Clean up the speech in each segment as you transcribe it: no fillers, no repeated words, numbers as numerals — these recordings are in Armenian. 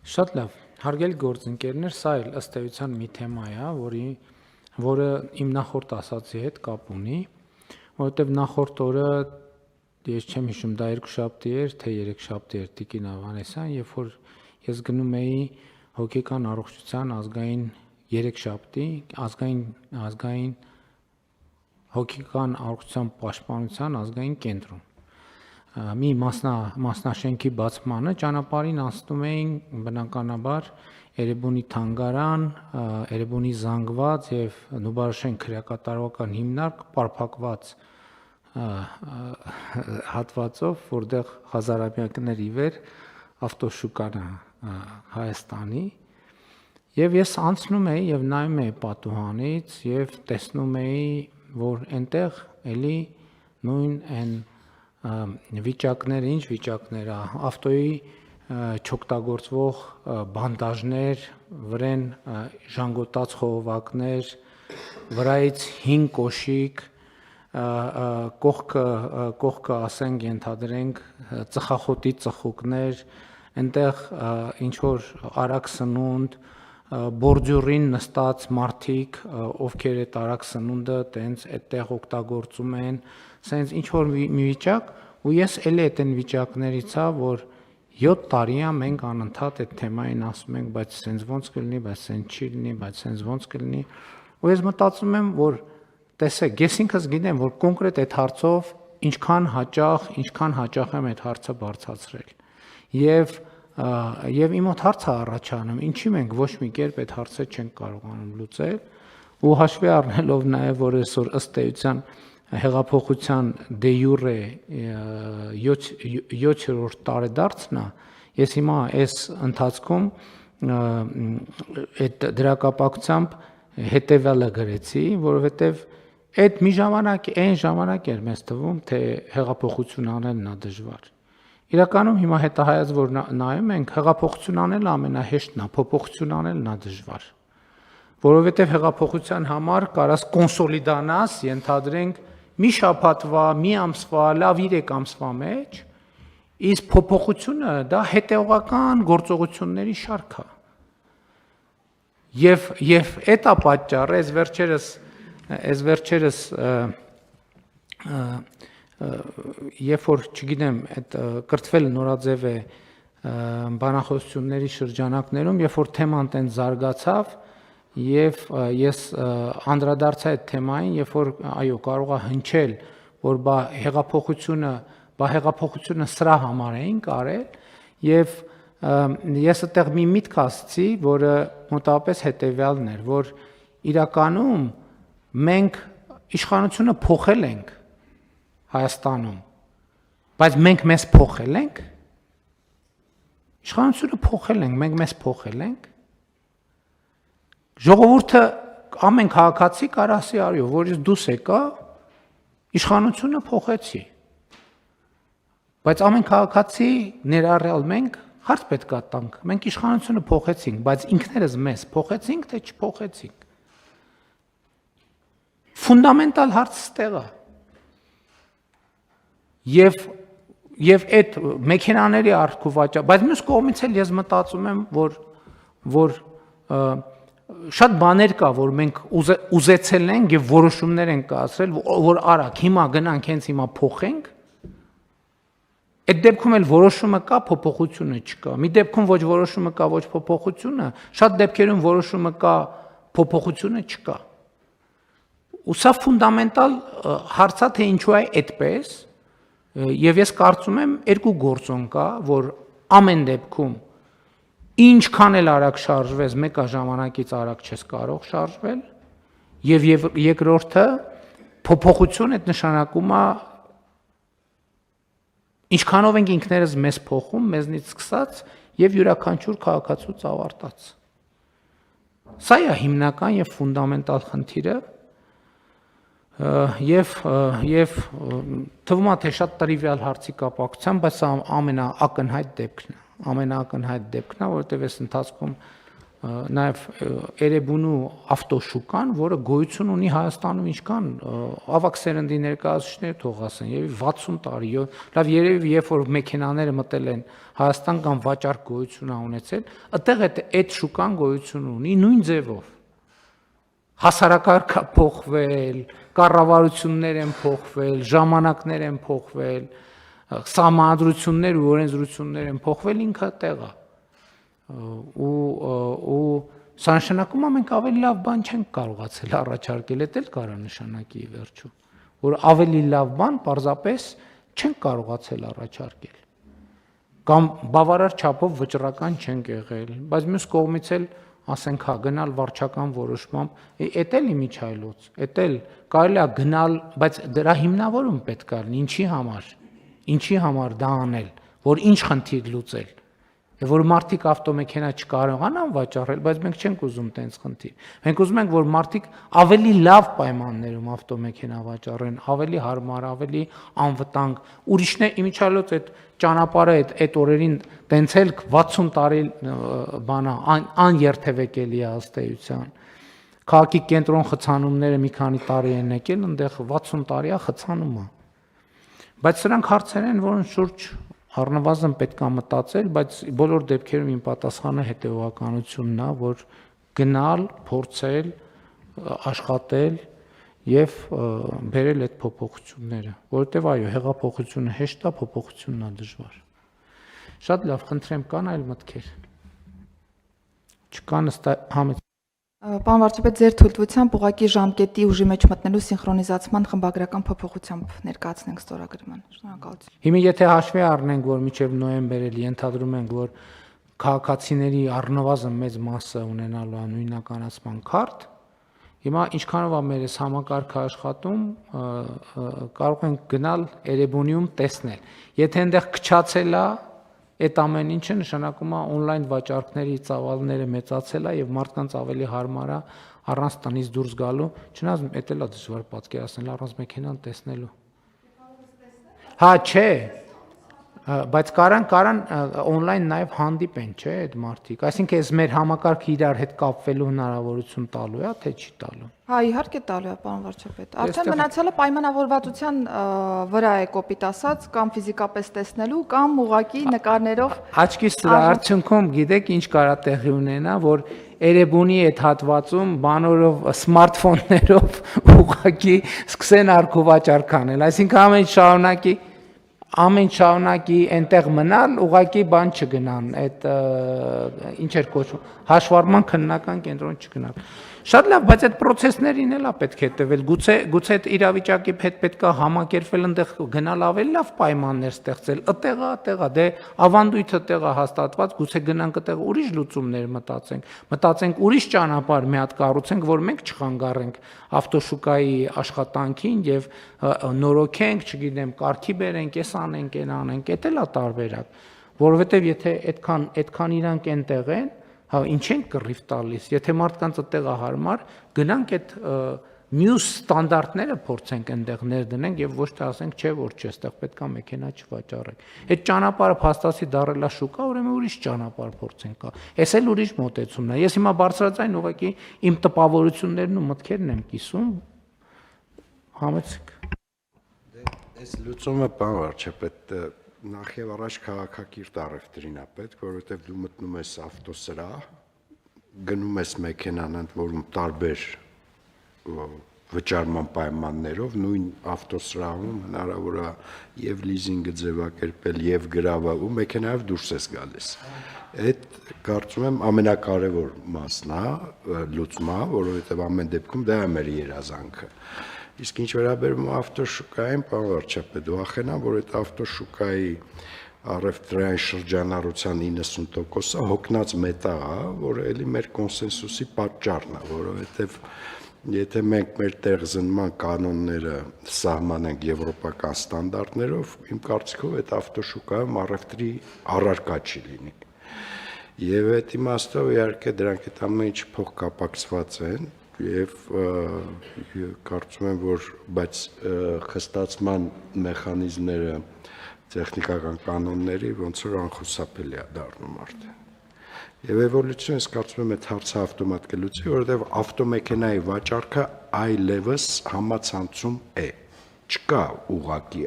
Շատ լավ, հարգելի գործընկերներ, սա էլ ըստ էության մի թեմա է, որը իմ նախորդ ասացի հետ կապ ունի, որովհետև նախորդ օրը ես չեմ հիշում, դա երկուշաբթի էր, թե երեքշաբթի էր Տիկին Ավանեսյան, երբ որ ես գնում էի հոգեկան առողջության ազգային երեքշաբթի, ազգային հոգեկան առողջության պաշտպանության ազգային կենտրոն։ Մի մասնաշենքի բացմանը ճանապարհին անցնում էին բնականաբար Էրեբունի թանգարան, Էրեբունի զանգված եւ Նուբարաշեն քրեակատարողական հիմնարկ պարփակված հատվածով, որտեղ հազարամյակներ ի վեր ավտոշուկան է Հայաստանի, եւ ես անցնում էի եւ նայում էի պատուհանից եւ տեսնում էի, որ այնտեղ էլի նույն այն վիճակները, ինչ վիճակներ է, ավտոյի չօգտագործվող բանդաժներ, վրան ժանգոտած խողովակներ, վրայից 5 կոշիկ, կողքը ասենք ենթադրենք ծխախոտի ծխուկներ, այնտեղ ինչ որ արագ սնունդ, բորդյուրին նստած մարդիկ, ովքեր այդ արագ սնունդը տենց այդտեղ օգտագործում են, սենց ինչ որ մի վիճակ, ու ես էլի այդ այն վիճակներից է, որ 7 տարի է մենք անընդհատ այդ թեմային ասում ենք, բայց սենց ոնց կլինի, բայց սենց չի լինի, բայց սենց ոնց կլինի, ու ես մտածում եմ, որ տեսեք, ես ինքս գիտեմ, որ կոնկրետ այդ հարցով ինչքան հաճախ եմ այդ հարցը բարձրացրել, եւ իմ մոտ հարց է առաջանում, ինչի մենք ոչ մի կերպ այդ հարցը չենք կարողանում լուծել, ու հաշվի առնելով նաեւ, որ այսօր ըստ էության հեղափոխության դե յուրե 7-րդ տարեդարձն է, ես հիմա այս ընթացքում այդ դրակապակցությամբ հետեւյալը գրեցի, որովհետեւ այդ մի ժամանակ, այն ժամանակ էր մեզ թվում, թե հեղափոխություն անելն է դժվար։ Իրականում հիմա հետահայաց որ նայում ենք, հեղափոխություն անելը ամենահեշտն է, փոփոխություն անելն է դժվար։ Որովհետև հեղափոխության համար կարաս կոնսոլիդանաս, ենթադրենք մի շաբաթվա, մի ամսվա, լավ 3 ամսվա մեջ, իսկ փոփոխությունը դա հետևողական գործողությունների շարք է։ Եվ այդ է պատճառը, այս վերջերս երբ որ, չգիտեմ, այդ կրթվել նորաձև է բանախոսությունների շրջանակներում, երբ որ թեման տենց զարգացավ, եւ ես անդրադարձա այդ թեմային, երբ որ այո, կարող է հնչել, որ բա հեղափոխությունը սրա համար էին կարել, եւ ես այդտեղ մի միտք ասացի, որը մոտավորապես հետեւյալն էր, որ իրականում մենք իշխանությունը փոխել ենք Հայաստանում, բայց մենք մեզ փոխել ենք, իշխանությունը փոխել ենք, մենք մեզ փոխել ենք, ժողովուրդը ամեն քաղաքացի կարող ասի արյո, որ ես դուս եկա, իշխանությունը փոխեցի, բայց ամեն քաղաքացի ներառյալ մենք հարց պետք է տանք, մենք իշխանությունը փոխեցինք, բայց ինքներս մեզ փոխեցինք, թե չփոխեցինք, ֆունդամենտալ հարցը ստեղ է, Եվ այդ մեքենաների առք ու վաճառք, բայց մյուս կողմից էլ ես մտածում եմ, որ շատ բաներ կա, որ մենք ուզեցել ենք եւ որոշումներ ենք կայացրել, որ արագ հիմա գնանք հենց հիմա փոխենք։ Այդ դեպքում էլ որոշումը կա, փոփոխությունը չկա։ Մի դեպքում ոչ որոշումը կա, ոչ փոփոխությունը, շատ դեպքերում որոշումը կա, փոփոխությունը չկա։ Ու սա ֆունդամենտալ հարց է, թե ինչու է այդպես։ Եվ ես կարծում եմ երկու գործոն կա, որ ամեն դեպքում ինչքան էլ արագ շարժվես, մեկը ժամանակից արագ չես կարող շարժվել, եւ երկրորդը փոփոխություն այդ նշանակում է ինչքանով ենք ինքներս մեզ փոխում, մեզնից սկսած եւ յուրաքանչյուր քաղաքացուց ավարտած։ Սա է հիմնական եւ ֆունդամենտալ խնդիրը։ Եվ թվում է թե շատ տրիվիալ հարցի կապակցությամբ, բայց սա ամենաակնհայտ դեպքն է, որովհետև այս ընթացքում նաև Էրեբունու ավտոշուկան, որը գոյություն ունի Հայաստանում ինչքան ավակ սերնդի ներկայացուցիչները թող ասեն, եւ 60 տարի, լավ երևի երբ որ մեքենաները մտել են Հայաստան կամ վաճառք գոյություն ունեցել, այդտեղ այդ շուկան գոյություն ունի նույն ձևով։ Հասարակարգը փոխվել, կառավարություններ են փոխվել, ժամանակներ են փոխվել, սահմանադրություններ ու օրենսդրություններ են փոխվել, ինքը տեղ է։ Ու սա նշանակում է մենք ավելի լավ բան չենք կարողացել առաջարկել, դա էլ կարա նշանակի վերջում, որ ավելի լավ բան պարզապես չենք կարողացել առաջարկել կամ բավարար չափով վճռական չենք եղել, բայց մյուս կողմից էլ ասենք հա գնալ վարչական որոշմամբ, էդ էլ իմիջայլոց, էդ էլ կարելի է գնալ, բայց դրա հիմնավորում պետք է լինի, ինչի համար դա անել, որ ինչ խնդիր լուծել, որ մարդիկ ավտոմեքենա չկարողանան վաճառել, բայց մենք չենք ուզում տենց խնդիր, մենք ուզում ենք, որ մարդիկ ավելի լավ պայմաններում ավտոմեքենա վաճառեն, ավելի հարմար, ավելի անվտանգ, ուրիշներ իմիջայլոց այդ ճանապարհը այդ օրերին տենց էլ 60 տարի բանա աներթևեկելի է ըստ էության։ Քաղաքի կենտրոն խցանումները մի քանի տարի են եկել, այնտեղ 60 տարի է խցանում է։ Բայց սրանք հարցեր են, որոնց շուրջ առնվազն պետք է մտածել, բայց բոլոր դեպքերում իմ պատասխանը հետևողականությունն է, որ գնալ, փորձել, աշխատել եւ բերել այդ փոփոխությունները, որովհետեւ այո, հեղափոխությունը հեշտ է, փոփոխությունն է դժվար։ Շատ լավ, խնդրեմ, կան այլ մտքեր։ Չկան համեցեք։ Պարոն վարչապետ, ձեր թույլտվությամբ ուղղակի ժամկետի ուժի մեջ մտնելու սինխրոնիզացման խմբագրական փոփոխությամբ ներկայացնենք ստորագրման։ Շնորհակալություն։ Հիմա եթե հաշվի առնենք, որ մինչև նոյեմբեր էլ ենթադրում ենք, որ քաղաքացիների առնվազն մեծ մասը ունենալու է նույնականացման քարտ, հիմա ինչքանով է մեր համակարգը աշխատում, կարող ենք գնալ Էրեբունիում տեսնել։ Եթե այնտեղ քչացել է, այդ ամեն ինչը նշանակում է on-line վաճառքների ծավալները մեծացել է եւ մարդկանց ավելի հարմար է առանց տնից դուրս գալու, չնայած դա էլ է դժվար պատկերացնել առանց մեքենան տեսնելու։ Հա, չէ, բայց կարան on-line նաեւ հանդիպեն, չէ, այդ մարդիկ։ Այսինքն ես մեր համակարգը իրար հետ կապվելու հնարավորություն տալու է, թե չի տալու։ Հա, իհարկե տալու է, պարոն վարչապետ։ Արդեն մնացյալը պայմանավորվածության վրա է կոպիտ ասած, կամ ֆիզիկապես տեսնելու, կամ ուղղակի նկարներով։ Աչքիս դրա արդյունքում գիտեք ինչ կարա տեղի ունենա, որ Էրեբունի այդ հատվածում բանորով սմարթֆոններով ուղղակի սկսեն արքուվաճառք անել, այսինքն ամեն շարունակի այնտեղ մնալ, ուղղակի բան չգնան, այդ ինչ էր կոչվում, հաշվառման քննական կենտրոն չգնալ։ Շատ լավ, բայց այդ process-ներին էլ է պետք է հետևել, գուցե այդ իրավիճակի հետ պետք է համակերպվել, այնտեղ գնալ ավելի լավ պայմաններ ստեղծել, այդտեղը, դե ավանդույթը տեղը հաստատված, գուցե գնանք այդտեղ ուրիշ լուծումներ մտածենք ուրիշ ճանապարհ մի հատ կառուցենք, որ մենք չխանգարենք ավտոշուկայի աշխատանքին եւ նորոգենք, չգիտեմ, կարգի բերենք, էս անենք, այն անենք, դա էլ է տարբերակ, որովհետեւ եթե այդքան իրանք այնտեղ են, հա ինչ են կռիվ տալիս, եթե մարդկանց այդտեղը հարմար, գնանք այդ մյուս ստանդարտները փորձենք այնտեղ ներդնենք եւ ոչ թե ասենք չէ որ չէ, այստեղ պետքա մեքենա չվաճառենք։ Այդ ճանապարհը փաստացի դարելա շուկա, ուրեմն ուրիշ ճանապարհ փորձենք։ Էս էլ ուրիշ մոտեցումն է։ Ես հիմա բարձրաձայն ուղղակի իմ տպավորություններն ու մտքերն եմ կիսում։ Համեցեք։ Այս լուծումը բան վարչապետ նախ եւ առաջ քաղաքակիրթ առևտրին է պետք, որովհետեւ դու մտնում ես ավտոսրահ, գնում ես մեքենան, ընդ որում տարբեր վճարման պայմաններով, նույն ավտոսրահում հնարավոր է եւ լիզինգը ձևակերպել եւ գրավը ու մեքենայով դուրս ես գալիս։ Այդ կարծում եմ ամենակարևոր մասն է լուծումը, որովհետեւ ամեն դեպքում դա է մեր երազանքը։ Իսկ ինչ վերաբերում ավտոշուկային, պարոն վարչապետ, վախենամ, որ այդ ավտոշուկայի առևտրային շրջանառության 90%-ը հոգնած մետաղ է, որը էլի մեր կոնսենսուսի պատճառն է, որովհետև եթե մենք մեր տեղզնման կանոնները սահմանենք եվրոպական ստանդարտներով, իմ կարծիքով այդ ավտոշուկայում առևտրի առարկա չի լինի։ Եվ այդ իմաստով իհարկե դրանք այդ ամեն ինչ փոխկապակցված են եւ կարծում եմ, որ բայց խստացման մեխանիզմները տեխնիկական կանոնների ոնց որ անխուսափելի է դառնում արդեն։ Եվ էվոլյուցիոն ես կարծում եմ այդ հարցը ավտոմատ կլուծի, որովհետև ավտոմեքենայի վաճառքը այլևս համացանցում է։ Չկա ուղակի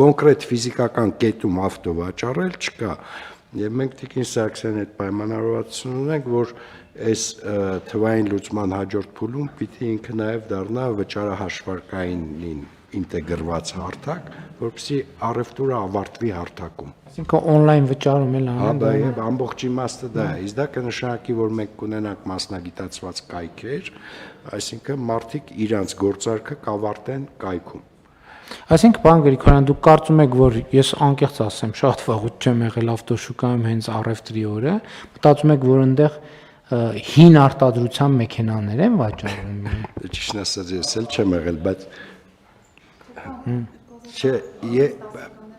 կոնկրետ ֆիզիկական կետում ավտո վաճառել չկա։ Եվ մենք Տիկին Սարգսյանի հետ պայմանավորվածություն ունենք, որ այս թվային լուծման հաջորդ փուլում պիտի ինքը նաև դառնա վճարահաշվարկային ինտեգրված հարթակ, որպեսզի առևտուրը ավարտվի հարթակում։ Այսինքն on-line վճարում էլ անեն։ Հա, եւ ամբողջ իմաստը դա է։ Իսկ դա կնշանակի, որ մենք կունենանք մասնագիտացված կայքեր, այսինքն մարդիկ իրանց գործարքը կավարտեն կայքում։ Այսինքն, պարոն Գրիգորյան, դուք կարծում եք, որ ես անկեղծ ասեմ, շատ վաղուց չեմ եղել ավտոշուկայում հենց առևտրի օրը, մտածում եք, որ այնտեղ հին արտադրության մեքենաներ են վաճառվում։ Ճիշտ ասած, ես էլ չեմ եղել, բայց չէ,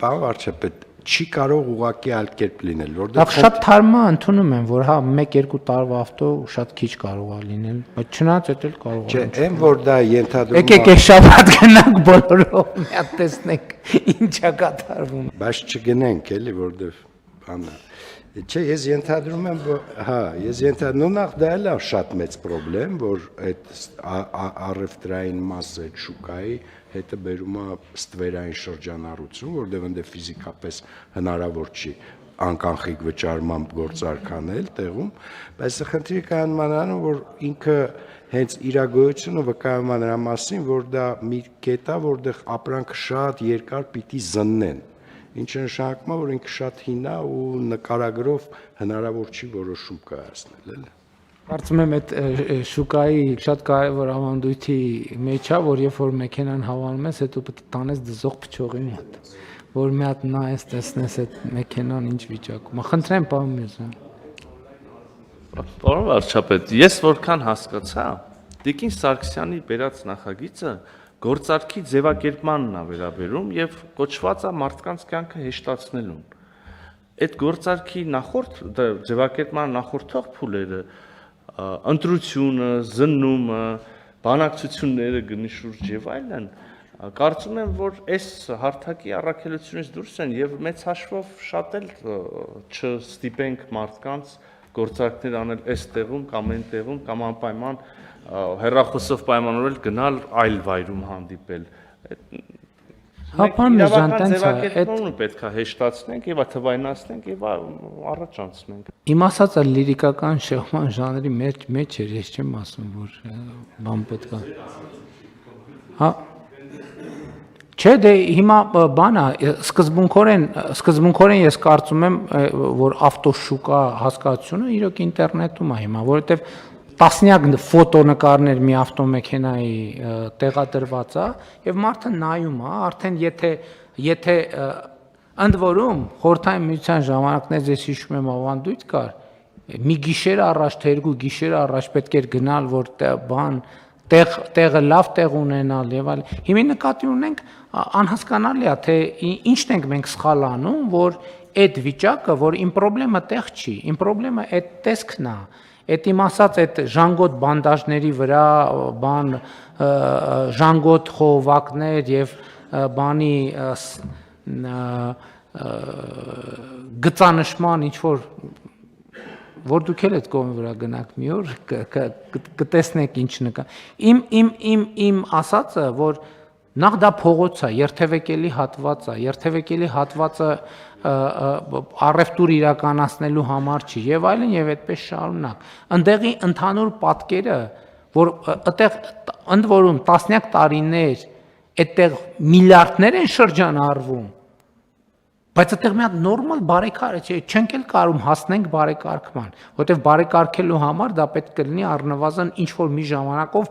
բան վարչապետ չի կարող ուղակի այլ կերպ լինել, որտեղ շատ թարմա ընդունում են, որ հա 1-2 տարվա ավտո շատ քիչ կարող է լինել, բայց չնայած դա էլ կարող է։ Չէ, այն որ դա ենթադրում է։ Եկեք այս շաբաթ գնանք բոլորով մի հատ տեսնենք ինչա կատարվում։ Բայց չգնենք էլի, որտեղ բանը։ Չէ, ես ենթադրում եմ, հա, ես ենթադրում նախ դա էլ է շատ մեծ խնդրեմ, որ այդ առևտրային մասը շուկայի հետը բերում է ստվերային շրջանառություն, որտեղ ընդ ֆիզիկապես հնարավոր չի անկանխիկ վճարման գործարք անել տեղում, բայց խնդիրը կայանում որ ինքը հենց իրագործությունը վկայում է նրա մասին, որ դա մի կետ է, որտեղ ապրանքը շատ երկար պիտի զննեն, ինչը նշանակում է, որ ինքը շատ հին է ու նկարագրով հնարավոր չի որոշում կայացնել, էլի։ Կարծում եմ այդ շուկայի շատ կարևոր ավանդույթի մեջ է, որ երբ որ մեքենան հավանում ես, հետո պետք է տանես դզող փչողի մի հատ, որ մի հատ նայես, տեսնես այդ մեքենան ինչ վիճակում է։ Խնդրեմ, պարոն Միրզյան։ Պարոն վարչապետ, ես որքան հասկացա, Տիկին Սարգսյանի բերած նախագիծը գործարքի ձևակերպմանն է վերաբերում եւ կոչված է մարդկանց կյանքը հեշտացնելուն։ Այդ գործարքի նախորդ ձևակերպման նախորդող փուլերը ընտրությունը, զննումը, բանակցությունները գնի շուրջ եւ այլն, կարծում եմ, որ այս հարթակի առաքելությունից դուրս են եւ մեծ հաշվով շատ էլ չստիպենք մարդկանց գործարքներ անել այս տեղում կամ այն տեղում կամ անպայման հեռախոսով պայմանավորել գնալ այլ վայրում հանդիպել։ Հա, պարոն Միրզյան, տենց է, այդ պետք է հեշտացնենք եւ թվայնացնենք եւ առաջ անցնենք։ Իմ ասածը լիրիկական շեղման ժանրի մեջ էր, ես չեմ ասում, որ բան պետք է։ Հա։ Չէ, դե հիմա բան է, սկզբունքորեն ես կարծում եմ, որ ավտոշուկա հասկացությունը իրոք ինտերնետում է հիմա, որովհետեւ տասնյակ ֆոտոնկարներ մի ավտոմեքենայի տեղադրված է եւ մարդը նայում է, արդեն եթե ընդ որում խորհրդային միության ժամանակներից ես հիշում եմ ավանդույթ կար, մի գիշեր առաջ, թե երկու գիշեր առաջ պետք էր գնալ, որ բան տեղը լավ տեղ ունենալ եւ այլ։ Հիմա նկատի ունենք անհասկանալի է, թե ինչն ենք մենք սխալ անում, որ այդ վիճակը, որ իմ խնդրեմը տեղ չի, իմ խնդրեմը այդ տեսքն է։ Այդ իմ ասած այդ ժանգոտ բանդաժների վրա բան ժանգոտ խողովակներ եւ բանի գծանշման ինչ որ դուք էլ այդ կողմի վրա գնաք մի օր կտեսնեք ինչ նկա։ Իմ ասածը, որ նախ դա փողոց է, երթևեկելի հատված է, երթևեկելի հատվածը առևտուր իրականացնելու համար չի եւ այլն եւ այդպես շարունակ։ Ընդեղի ընդհանուր պատկերը, որ այդտեղ ընդ որում տասնյակ տարիներ այդտեղ միլիարդներ են շրջանառվում, բայց այդտեղ մի հատ նորմալ բարեկարգ չենք էլ կարող հասնենք բարեկարգման, որովհետեւ բարեկարգելու համար դա պետք կլինի առնվազն ինչ որ մի ժամանակով